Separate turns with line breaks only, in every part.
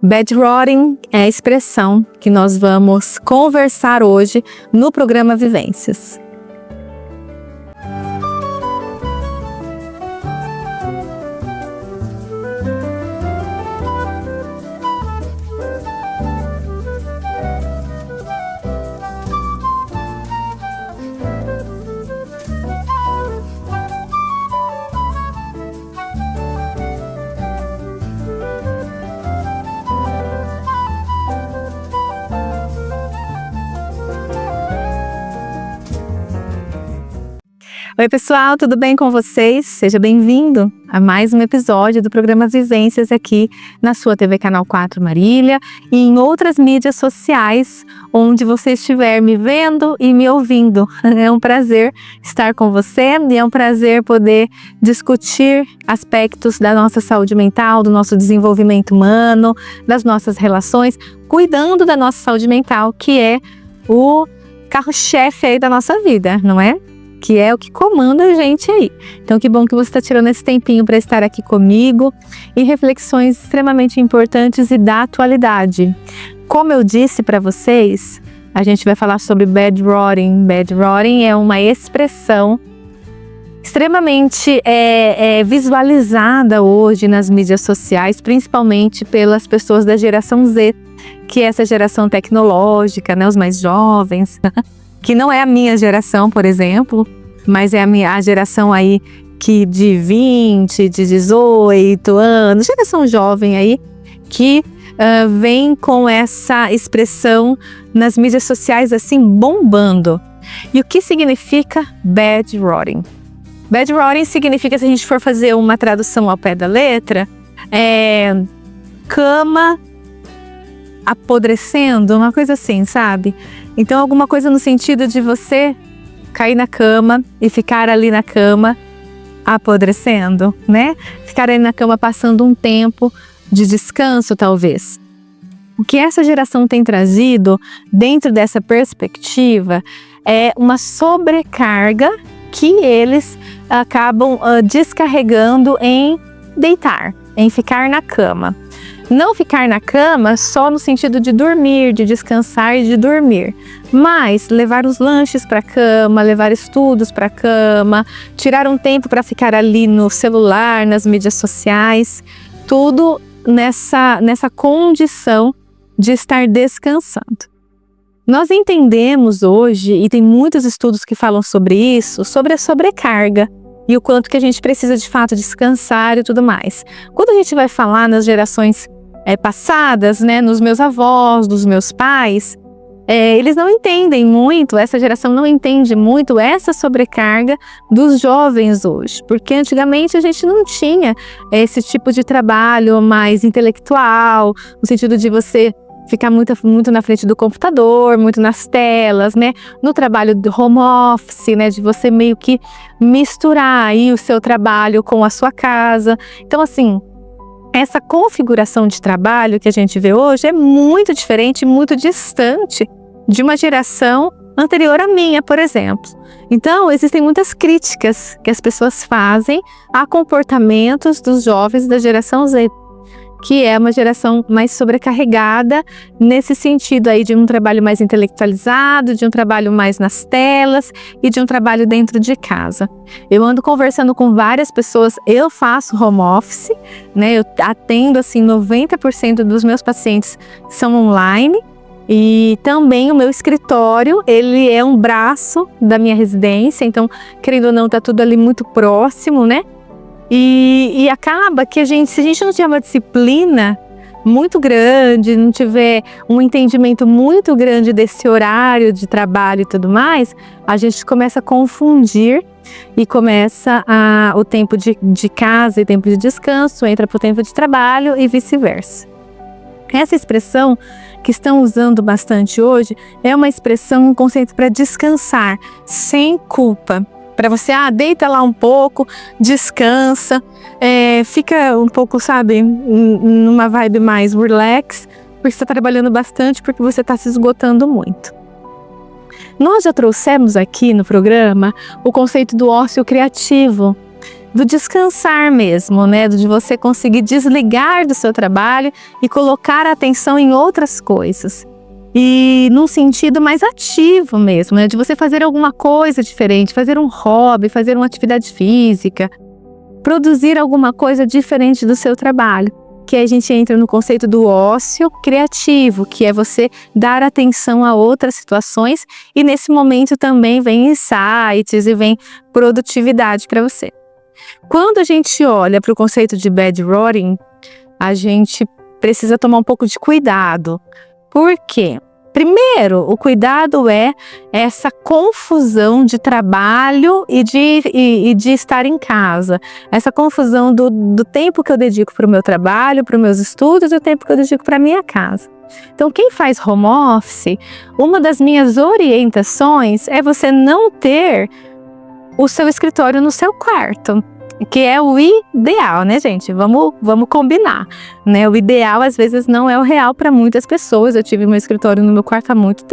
Bedrotting é a expressão que nós vamos conversar hoje no programa Vivências. Oi pessoal, tudo bem com vocês? Seja bem-vindo a mais um episódio do programa Vivências aqui na sua TV Canal 4 Marília e em outras mídias sociais onde você estiver me vendo e me ouvindo. É um prazer estar com você e é um prazer poder discutir aspectos da nossa saúde mental, do nosso desenvolvimento humano, das nossas relações, cuidando da nossa saúde mental, que é o carro-chefe aí da nossa vida, não é? Que é o que comanda a gente aí. Então, que bom que você está tirando esse tempinho para estar aqui comigo e reflexões extremamente importantes e da atualidade. Como eu disse para vocês, a gente vai falar sobre bedrotting. Bedrotting é uma expressão extremamente visualizada hoje nas mídias sociais, principalmente pelas pessoas da geração Z, que é essa geração tecnológica, né, os mais jovens, que não é a minha geração, por exemplo, mas é a geração aí que de 20, de 18 anos, geração jovem aí, que vem com essa expressão nas mídias sociais assim bombando. E o que significa bedrotting? Bedrotting significa, se a gente for fazer uma tradução ao pé da letra, cama apodrecendo, uma coisa assim, sabe? Então, alguma coisa no sentido de você cair na cama e ficar ali na cama apodrecendo, né? Ficar ali na cama passando um tempo de descanso, talvez. O que essa geração tem trazido dentro dessa perspectiva é uma sobrecarga que eles acabam descarregando em deitar, em ficar na cama. Não ficar na cama só no sentido de dormir, de descansar e de dormir, mas levar os lanches para a cama, levar estudos para a cama, tirar um tempo para ficar ali no celular, nas mídias sociais, tudo nessa condição de estar descansando. Nós entendemos hoje, e tem muitos estudos que falam sobre isso, sobre a sobrecarga e o quanto que a gente precisa de fato descansar e tudo mais. Quando a gente vai falar nas gerações passadas, né, nos meus avós, dos meus pais, eles não entendem muito, essa geração não entende muito essa sobrecarga dos jovens hoje, porque antigamente a gente não tinha esse tipo de trabalho mais intelectual, no sentido de você ficar muito na frente do computador, muito nas telas, né? No trabalho do home office, né? De você meio que misturar aí o seu trabalho com a sua casa. Então, assim, essa configuração de trabalho que a gente vê hoje é muito diferente, muito distante de uma geração anterior à minha, por exemplo. Então, existem muitas críticas que as pessoas fazem a comportamentos dos jovens da geração Z, que é uma geração mais sobrecarregada nesse sentido aí de um trabalho mais intelectualizado, de um trabalho mais nas telas e de um trabalho dentro de casa. Eu ando conversando com várias pessoas, eu faço home office, né? Eu atendo assim 90% dos meus pacientes são online e também o meu escritório, ele é um braço da minha residência, então, querendo ou não, tá tudo ali muito próximo, né? E acaba que se a gente não tiver uma disciplina muito grande, não tiver um entendimento muito grande desse horário de trabalho e tudo mais, a gente começa a confundir e começa o tempo de casa e tempo de descanso, entra para o tempo de trabalho e vice-versa. Essa expressão que estão usando bastante hoje é uma expressão, um conceito para descansar, sem culpa. Para você, deita lá um pouco, descansa, fica um pouco, sabe, numa vibe mais relax, porque você está trabalhando bastante, porque você está se esgotando muito. Nós já trouxemos aqui no programa o conceito do ócio criativo, do descansar mesmo, né? De você conseguir desligar do seu trabalho e colocar a atenção em outras coisas. E num sentido mais ativo mesmo, né? De você fazer alguma coisa diferente, fazer um hobby, fazer uma atividade física, produzir alguma coisa diferente do seu trabalho. Que a gente entra no conceito do ócio criativo, que é você dar atenção a outras situações, e nesse momento também vem insights e vem produtividade para você. Quando a gente olha para o conceito de bad rotting, a gente precisa tomar um pouco de cuidado. Por quê? Primeiro, o cuidado é essa confusão de trabalho e de estar em casa. Essa confusão do tempo que eu dedico para o meu trabalho, para os meus estudos, e o tempo que eu dedico para a minha casa. Então, quem faz home office, uma das minhas orientações é você não ter o seu escritório no seu quarto. Que é o ideal, né, gente? Vamos combinar, né? O ideal, às vezes, não é o real para muitas pessoas. Eu tive meu escritório no meu quarto há muito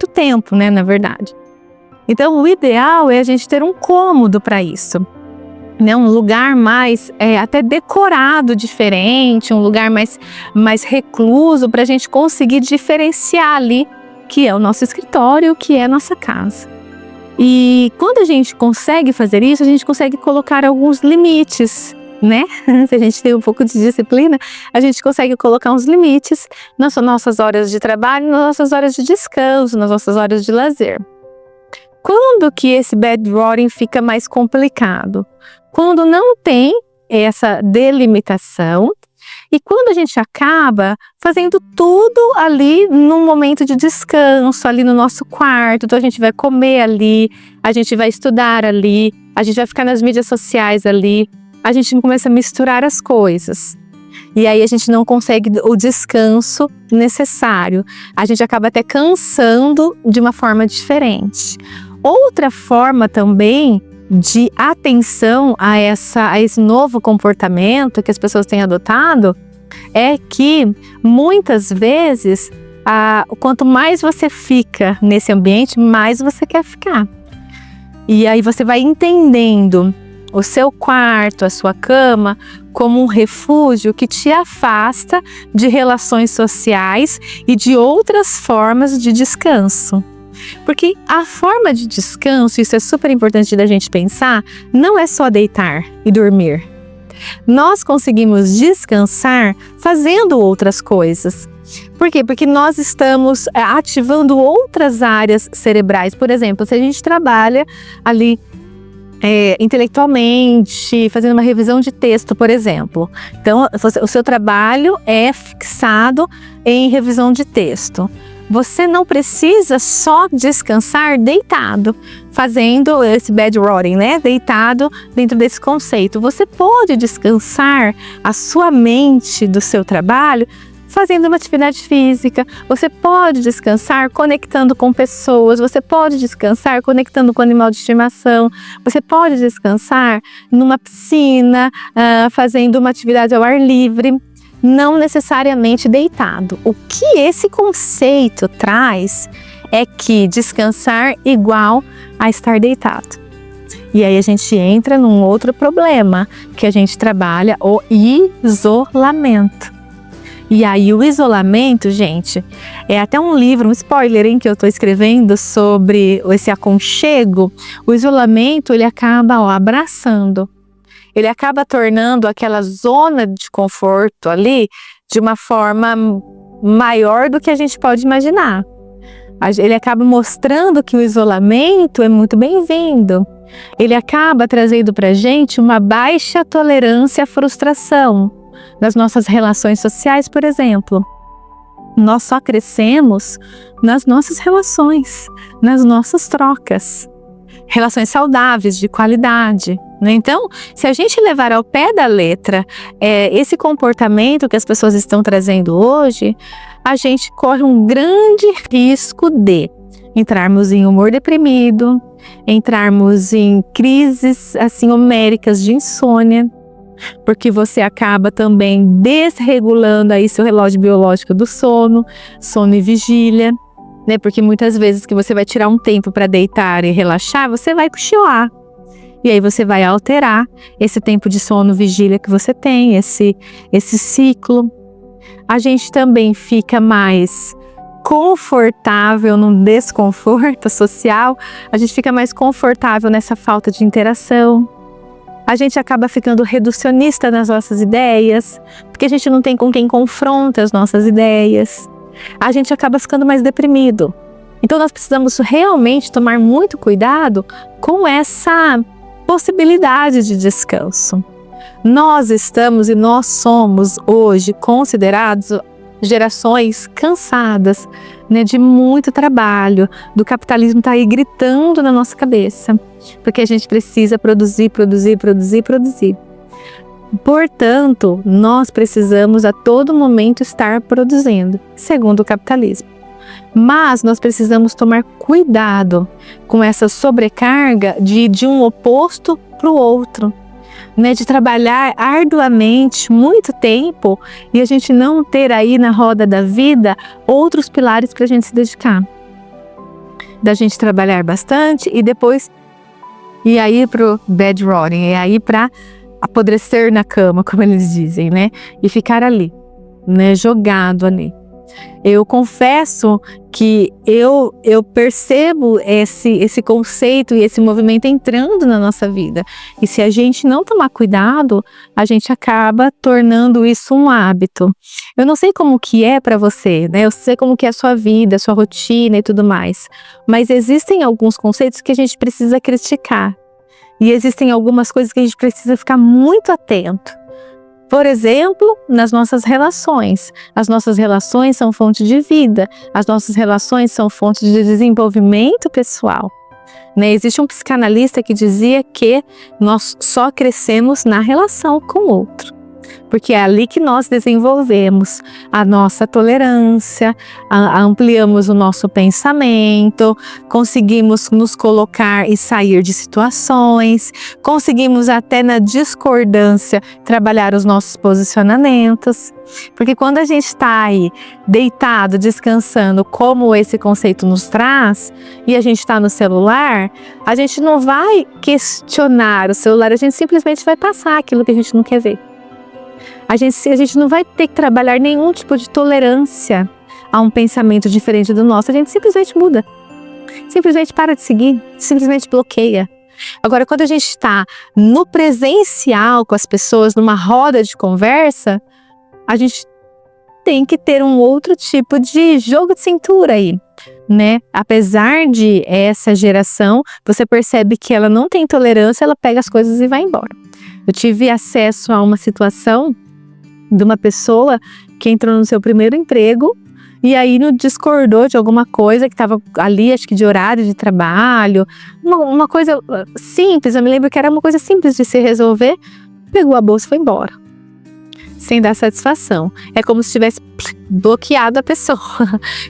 tempo, né, na verdade. Então, o ideal é a gente ter um cômodo para isso, né? Um lugar mais, até decorado, diferente, um lugar mais recluso, para a gente conseguir diferenciar ali, que é o nosso escritório, que é a nossa casa. E quando a gente consegue fazer isso, a gente consegue colocar alguns limites, né? Se a gente tem um pouco de disciplina, a gente consegue colocar uns limites nas nossas horas de trabalho, nas nossas horas de descanso, nas nossas horas de lazer. Quando que esse bad rotting fica mais complicado? Quando não tem essa delimitação, e quando a gente acaba fazendo tudo ali num momento de descanso, ali no nosso quarto. Então a gente vai comer ali, a gente vai estudar ali, a gente vai ficar nas mídias sociais ali, a gente começa a misturar as coisas. E aí a gente não consegue o descanso necessário. A gente acaba até cansando de uma forma diferente. Outra forma também de atenção a esse novo comportamento que as pessoas têm adotado é que muitas vezes quanto mais você fica nesse ambiente, mais você quer ficar. E aí você vai entendendo o seu quarto, a sua cama, como um refúgio que te afasta de relações sociais e de outras formas de descanso. Porque a forma de descanso, isso é super importante da gente pensar, não é só deitar e dormir. Nós conseguimos descansar fazendo outras coisas. Por quê? Porque nós estamos ativando outras áreas cerebrais. Por exemplo, se a gente trabalha ali intelectualmente, fazendo uma revisão de texto, por exemplo. Então, o seu trabalho é fixado em revisão de texto. Você não precisa só descansar deitado, fazendo esse bad rotting, né? Deitado dentro desse conceito. Você pode descansar a sua mente do seu trabalho fazendo uma atividade física. Você pode descansar conectando com pessoas. Você pode descansar conectando com animal de estimação. Você pode descansar numa piscina, fazendo uma atividade ao ar livre. Não necessariamente deitado. O que esse conceito traz é que descansar igual a estar deitado. E aí a gente entra num outro problema, que a gente trabalha o isolamento. E aí o isolamento, gente, é até um livro, um spoiler, hein, que eu estou escrevendo sobre esse aconchego. O isolamento, ele acaba abraçando. Ele acaba tornando aquela zona de conforto ali de uma forma maior do que a gente pode imaginar. Ele acaba mostrando que o isolamento é muito bem-vindo. Ele acaba trazendo para a gente uma baixa tolerância à frustração nas nossas relações sociais, por exemplo. Nós só crescemos nas nossas relações, nas nossas trocas. Relações saudáveis, de qualidade. Então, se a gente levar ao pé da letra esse comportamento que as pessoas estão trazendo hoje, a gente corre um grande risco de entrarmos em humor deprimido, entrarmos em crises assim homéricas de insônia, porque você acaba também desregulando aí seu relógio biológico do sono e vigília, né? Porque muitas vezes que você vai tirar um tempo para deitar e relaxar, você vai cochilar. E aí você vai alterar esse tempo de sono vigília que você tem, esse ciclo. A gente também fica mais confortável no desconforto social, a gente fica mais confortável nessa falta de interação. A gente acaba ficando reducionista nas nossas ideias, porque a gente não tem com quem confronta as nossas ideias. A gente acaba ficando mais deprimido. Então nós precisamos realmente tomar muito cuidado com essa possibilidade de descanso. Nós estamos e nós somos hoje considerados gerações cansadas, né, de muito trabalho, do capitalismo tá aí gritando na nossa cabeça, porque a gente precisa produzir. Portanto, nós precisamos a todo momento estar produzindo, segundo o capitalismo. Mas nós precisamos tomar cuidado com essa sobrecarga de um oposto para o outro, né? De trabalhar arduamente muito tempo e a gente não ter aí na roda da vida outros pilares para a gente se dedicar. Da gente trabalhar bastante e depois ir aí pro bed rotting, e aí para apodrecer na cama, como eles dizem, né? E ficar ali, né? Jogado ali. Eu confesso que eu percebo esse conceito e esse movimento entrando na nossa vida. E se a gente não tomar cuidado, a gente acaba tornando isso um hábito. Eu não sei como que é para você, né? Eu sei como que é a sua vida, a sua rotina e tudo mais. Mas existem alguns conceitos que a gente precisa criticar. E existem algumas coisas que a gente precisa ficar muito atento. Por exemplo, nas nossas relações. As nossas relações são fonte de vida. As nossas relações são fonte de desenvolvimento pessoal. Né? Existe um psicanalista que dizia que nós só crescemos na relação com o outro. Porque é ali que nós desenvolvemos a nossa tolerância, ampliamos o nosso pensamento, conseguimos nos colocar e sair de situações, conseguimos até na discordância trabalhar os nossos posicionamentos. Porque quando a gente está aí deitado, descansando, como esse conceito nos traz, e a gente está no celular, a gente não vai questionar o celular, a gente simplesmente vai passar aquilo que a gente não quer ver. A gente não vai ter que trabalhar nenhum tipo de tolerância a um pensamento diferente do nosso. A gente simplesmente muda. Simplesmente para de seguir. Simplesmente bloqueia. Agora, quando a gente está no presencial com as pessoas, numa roda de conversa, a gente tem que ter um outro tipo de jogo de cintura aí, né? Apesar de essa geração, você percebe que ela não tem tolerância, ela pega as coisas e vai embora. Eu tive acesso a uma situação de uma pessoa que entrou no seu primeiro emprego e aí discordou de alguma coisa que estava ali, acho que de horário de trabalho, uma coisa simples, eu me lembro que era uma coisa simples de se resolver, pegou a bolsa e foi embora, sem dar satisfação. É como se tivesse bloqueado a pessoa,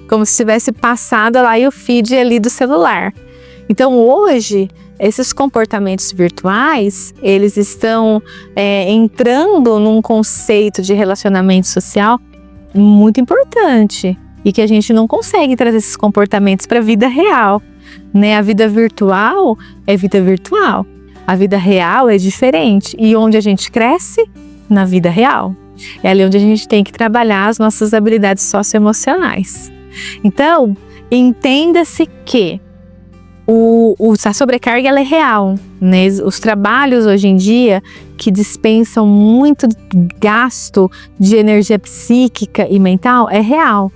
como se tivesse passado lá o feed ali do celular. Então hoje, esses comportamentos virtuais, eles estão entrando num conceito de relacionamento social muito importante e que a gente não consegue trazer esses comportamentos para a vida real, né? A vida virtual é vida virtual, a vida real é diferente e onde a gente cresce? Na vida real. É ali onde a gente tem que trabalhar as nossas habilidades socioemocionais. Então, entenda-se que a sobrecarga ela é real, né? Os trabalhos hoje em dia que dispensam muito gasto de energia psíquica e mental é real.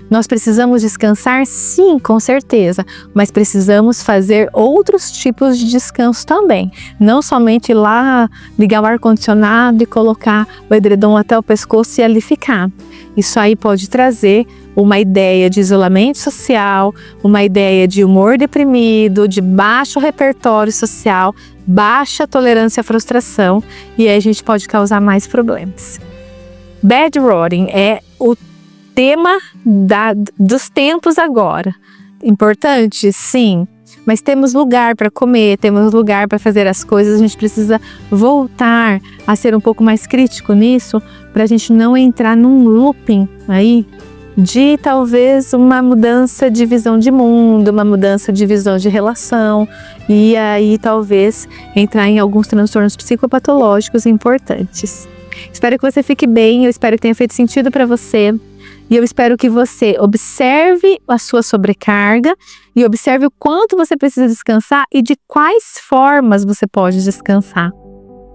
Nós precisamos descansar, sim, com certeza, mas precisamos fazer outros tipos de descanso também. Não somente ir lá, ligar o ar-condicionado e colocar o edredom até o pescoço e ali ficar. Isso aí pode trazer uma ideia de isolamento social, uma ideia de humor deprimido, de baixo repertório social, baixa tolerância à frustração, e aí a gente pode causar mais problemas. Bed rotting é o tema dos tempos agora. Importante? Sim. Mas temos lugar para comer, temos lugar para fazer as coisas, a gente precisa voltar a ser um pouco mais crítico nisso, para a gente não entrar num looping aí de talvez uma mudança de visão de mundo, uma mudança de visão de relação, e aí talvez entrar em alguns transtornos psicopatológicos importantes. Espero que você fique bem, eu espero que tenha feito sentido para você, e eu espero que você observe a sua sobrecarga e observe o quanto você precisa descansar e de quais formas você pode descansar.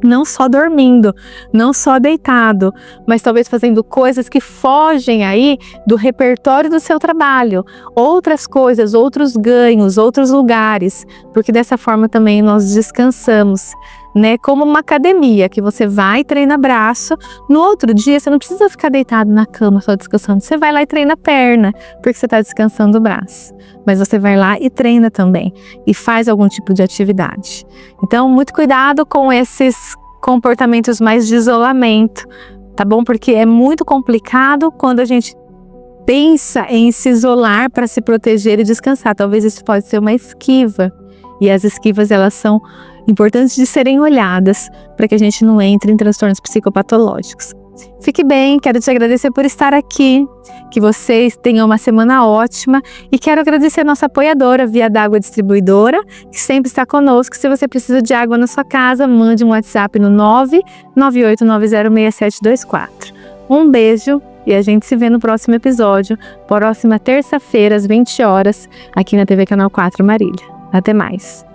Não só dormindo, não só deitado, mas talvez fazendo coisas que fogem aí do repertório do seu trabalho, outras coisas, outros ganhos, outros lugares, porque dessa forma também nós descansamos, né? Como uma academia, que você vai e treina braço, no outro dia você não precisa ficar deitado na cama só descansando, você vai lá e treina perna, porque você está descansando o braço, mas você vai lá e treina também, e faz algum tipo de atividade. Então, muito cuidado com esses comportamentos mais de isolamento, tá bom? Porque é muito complicado quando a gente pensa em se isolar para se proteger e descansar. Talvez isso pode ser uma esquiva, e as esquivas, elas são importantes de serem olhadas para que a gente não entre em transtornos psicopatológicos. Fique bem, quero te agradecer por estar aqui, que vocês tenham uma semana ótima, e quero agradecer a nossa apoiadora, Via d'Água Distribuidora, que sempre está conosco. Se você precisa de água na sua casa, mande um WhatsApp no 998906724. Um beijo e a gente se vê no próximo episódio, próxima terça-feira às 20 horas, aqui na TV Canal 4 Marília. Até mais!